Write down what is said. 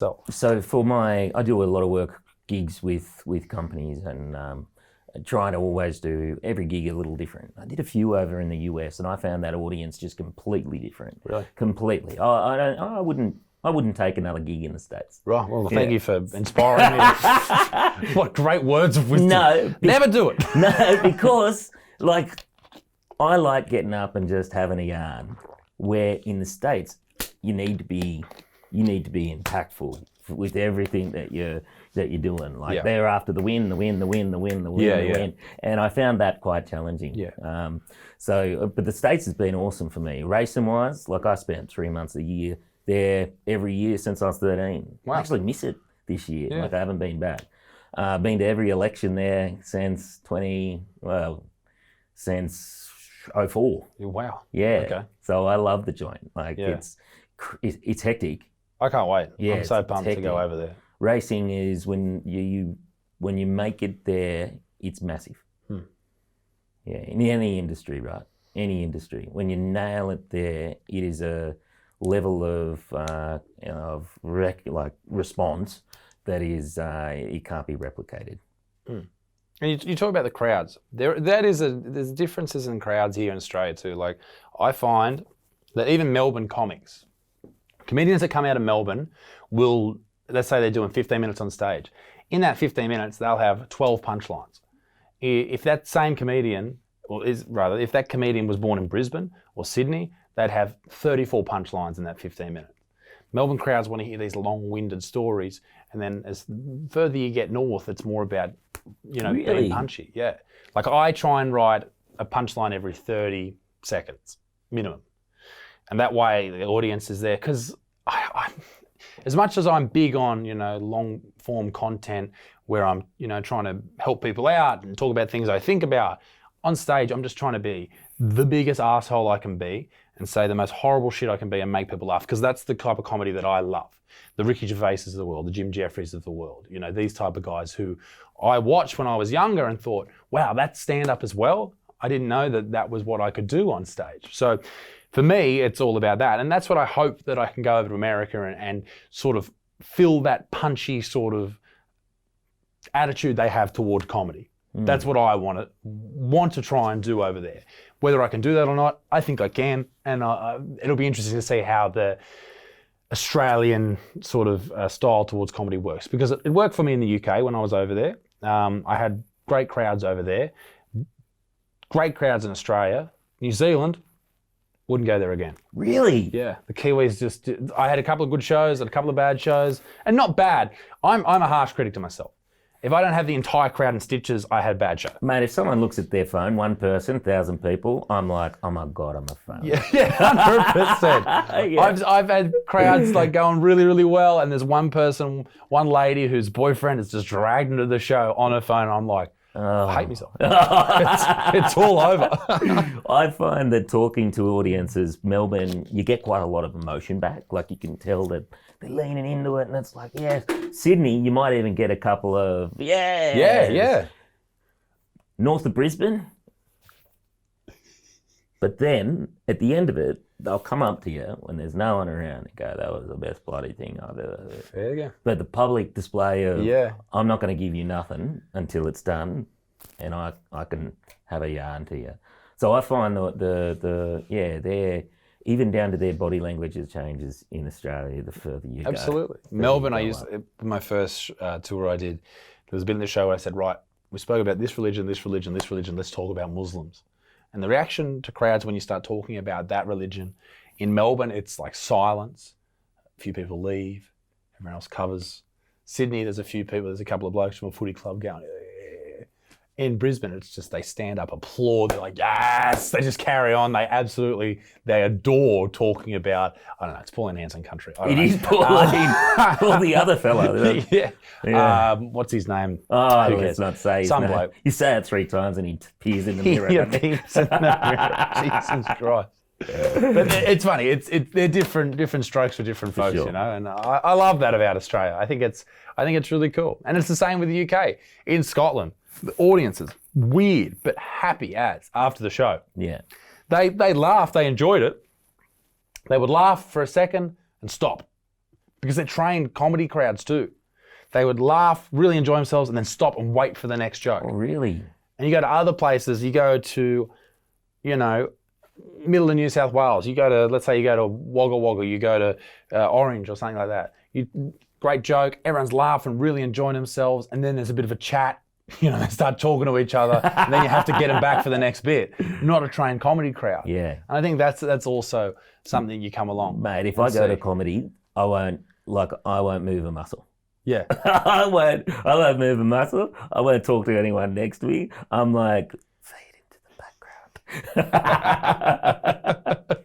So I do a lot of work gigs with companies and try to always do every gig a little different. I did a few over in the US and I found that audience just completely different. Really? Completely. I wouldn't take another gig in the States. Right. Well, thank you for inspiring me. What great words of wisdom. No. Never do it. No, because I like getting up and just having a yarn. Where in the States, you need to be impactful with everything that you're doing. They're after the win. And I found that quite challenging. Yeah. But the States has been awesome for me. Racing wise, I spent 3 months a year there every year since I was 13. Wow. I actually miss it this year. Yeah. I haven't been back. Been to every election there since since 04. Wow. Yeah. Okay. So I love the joint. It's hectic. I can't wait. Yeah, I'm so it's pumped to hectic. go over there. Racing is when you make it there, it's massive. Yeah, in any industry, right? Any industry. When you nail it there, it is a level of response that is it can't be replicated. And you talk about the crowds. There's differences in crowds here in Australia too. I find that even Melbourne comedians that come out of Melbourne will, let's say they're doing 15 minutes on stage. In that 15 minutes, they'll have 12 punchlines. If that same comedian, if that comedian was born in Brisbane or Sydney, they'd have 34 punchlines in that 15 minutes. Melbourne crowds want to hear these long-winded stories, and then as further you get north, it's more about, Really? being punchy. Yeah. I try and write a punchline every 30 seconds, minimum. And that way the audience is there, because I as much as I'm big on, long form content where I'm, trying to help people out and talk about things I think about, on stage I'm just trying to be the biggest asshole I can be and say the most horrible shit I can be and make people laugh, because that's the type of comedy that I love. The Ricky Gervaises of the world, the Jim Jeffries of the world, these type of guys who I watched when I was younger and thought, wow, that's stand-up as well? I didn't know that was what I could do on stage. So for me, it's all about that. And that's what I hope that I can go over to America and sort of fill that punchy sort of attitude they have toward comedy. That's what I want to try and do over there. Whether I can do that or not, I think I can. And it'll be interesting to see how the Australian sort of style towards comedy works. Because it worked for me in the UK when I was over there. I had great crowds over there. Great crowds in Australia. New Zealand, wouldn't go there again. Really? Yeah. The Kiwis I had a couple of good shows and a couple of bad shows. And not bad. I'm a harsh critic to myself. If I don't have the entire crowd in stitches, I had a bad show. Mate, if someone looks at their phone, one person, 1,000 people, I'm like, oh my God, I'm a phone. Yeah, 100%. Yeah. I've had crowds going really, really well, and there's one lady whose boyfriend has just dragged into the show on her phone. I'm like, I hate myself. It's all over. I find that talking to audiences, Melbourne, you get quite a lot of emotion back. You can tell that they're leaning into it, and it's like, yes. Sydney, you might even get a couple of, yes. Yeah. North of Brisbane. But then, at the end of it, they'll come up to you when there's no one around and go, that was the best bloody thing I've ever heard. There you go. But the public display of, Yeah. I'm not going to give you nothing until it's done, and I can have a yarn to you. So I find they're even down to their body language changes in Australia the further you go. Absolutely. Melbourne, my first tour I did, there was a bit in the show where I said, right, we spoke about this religion, let's talk about Muslims. And the reaction to crowds when you start talking about that religion, in Melbourne, it's like silence. A few people leave, everyone else covers. Sydney, there's a couple of blokes from a footy club going, eh. In Brisbane, it's just they stand up, applaud, they're like, yes, they just carry on. They adore talking about, I don't know, it's Pauline Hanson country. It is Pauline, or the other fellow. Yeah. What's his name? Oh, let's not say his Some name. bloke. You say it 3 times and he peers in the mirror. He appears in the mirror. Jesus Christ. But it's funny. They're different strokes for different folks, sure. And I love that about Australia. I think it's really cool. And it's the same with the UK. In Scotland, the audiences, weird but happy as after the show. Yeah. They laughed, they enjoyed it. They would laugh for a second and stop. because they're trained comedy crowds too. They would laugh, really enjoy themselves, and then stop and wait for the next joke. Oh, really? And you go to other places, you go to, middle of New South Wales, let's say you go to Wagga Wagga, you go to Orange or something like that. Great joke, everyone's laughing, really enjoying themselves, and then there's a bit of a chat. They start talking to each other, and then you have to get them back for the next bit. Not a trained comedy crowd. Yeah. And I think that's also something you come along. Mate, if I go to comedy, I won't move a muscle. Yeah. I won't move a muscle. I won't talk to anyone next to me. I'm like, fade into the background.